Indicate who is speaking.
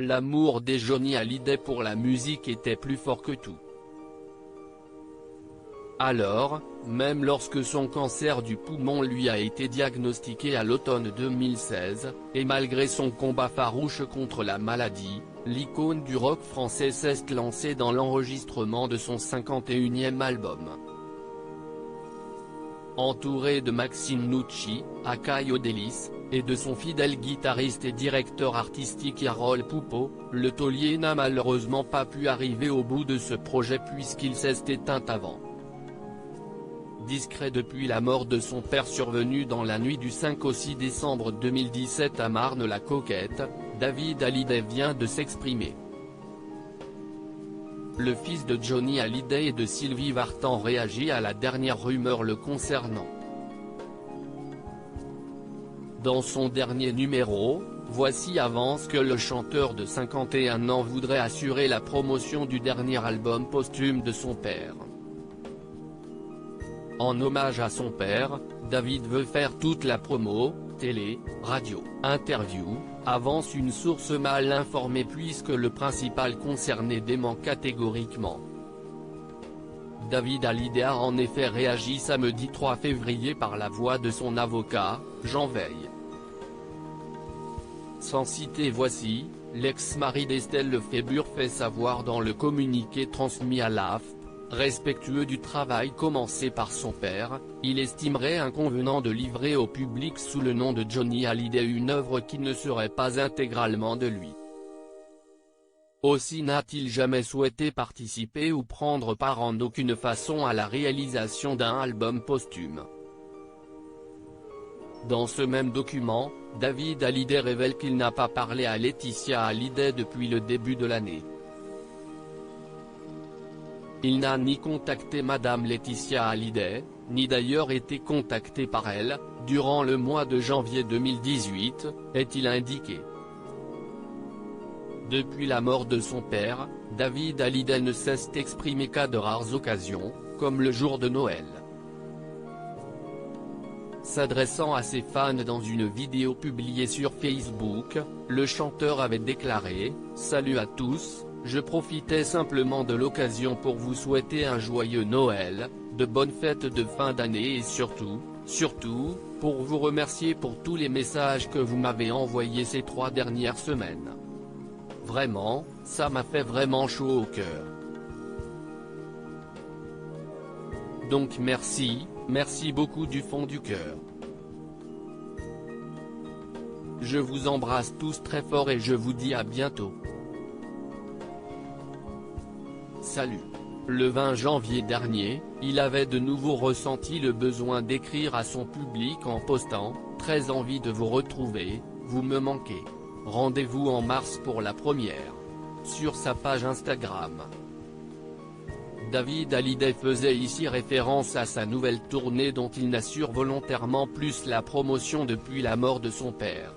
Speaker 1: L'amour de Johnny Hallyday pour la musique était plus fort que tout. Alors, même lorsque son cancer du poumon lui a été diagnostiqué à l'automne 2016, et malgré son combat farouche contre la maladie, l'icône du rock français s'est lancée dans l'enregistrement de son 51e album. Entouré de Maxime Nucci, aka Yodelis, et de son fidèle guitariste et directeur artistique Yarol Poupeau, le taulier n'a malheureusement pas pu arriver au bout de ce projet puisqu'il s'est éteint avant. Discret depuis la mort de son père survenue dans la nuit du 5 au 6 décembre 2017 à Marne-la-Coquette, David Hallyday vient de s'exprimer. Le fils de Johnny Hallyday et de Sylvie Vartan réagit à la dernière rumeur le concernant. Dans son dernier numéro, Voici avance que le chanteur de 51 ans voudrait assurer la promotion du dernier album posthume de son père. En hommage à son père, David veut faire toute la promo, télé, radio, interview, avance une source mal informée puisque le principal concerné dément catégoriquement. David Hallyday a en effet réagi samedi 3 février par la voix de son avocat, Jean Veil. Sans citer Voici, l'ex-mari d'Estelle Lefébure fait savoir dans le communiqué transmis à l'AFP, respectueux du travail commencé par son père, il estimerait inconvenant de livrer au public sous le nom de Johnny Hallyday une œuvre qui ne serait pas intégralement de lui. Aussi n'a-t-il jamais souhaité participer ou prendre part en aucune façon à la réalisation d'un album posthume. Dans ce même document, David Hallyday révèle qu'il n'a pas parlé à Laetitia Hallyday depuis le début de l'année. Il n'a ni contacté Madame Laetitia Hallyday, ni d'ailleurs été contacté par elle, durant le mois de janvier 2018, est-il indiqué. Depuis la mort de son père, David Hallyday ne cesse d'exprimer qu'à de rares occasions, comme le jour de Noël. S'adressant à ses fans dans une vidéo publiée sur Facebook, le chanteur avait déclaré « Salut à tous, je profitais simplement de l'occasion pour vous souhaiter un joyeux Noël, de bonnes fêtes de fin d'année et surtout, pour vous remercier pour tous les messages que vous m'avez envoyés ces 3 dernières semaines. Vraiment, ça m'a fait vraiment chaud au cœur. Donc merci beaucoup du fond du cœur. Je vous embrasse tous très fort et je vous dis à bientôt. Salut. Le 20 janvier dernier, il avait de nouveau ressenti le besoin d'écrire à son public en postant « Très envie de vous retrouver, vous me manquez. Rendez-vous en mars pour la première » sur sa page Instagram. David Hallyday faisait ici référence à sa nouvelle tournée dont il n'assure volontairement plus la promotion depuis la mort de son père.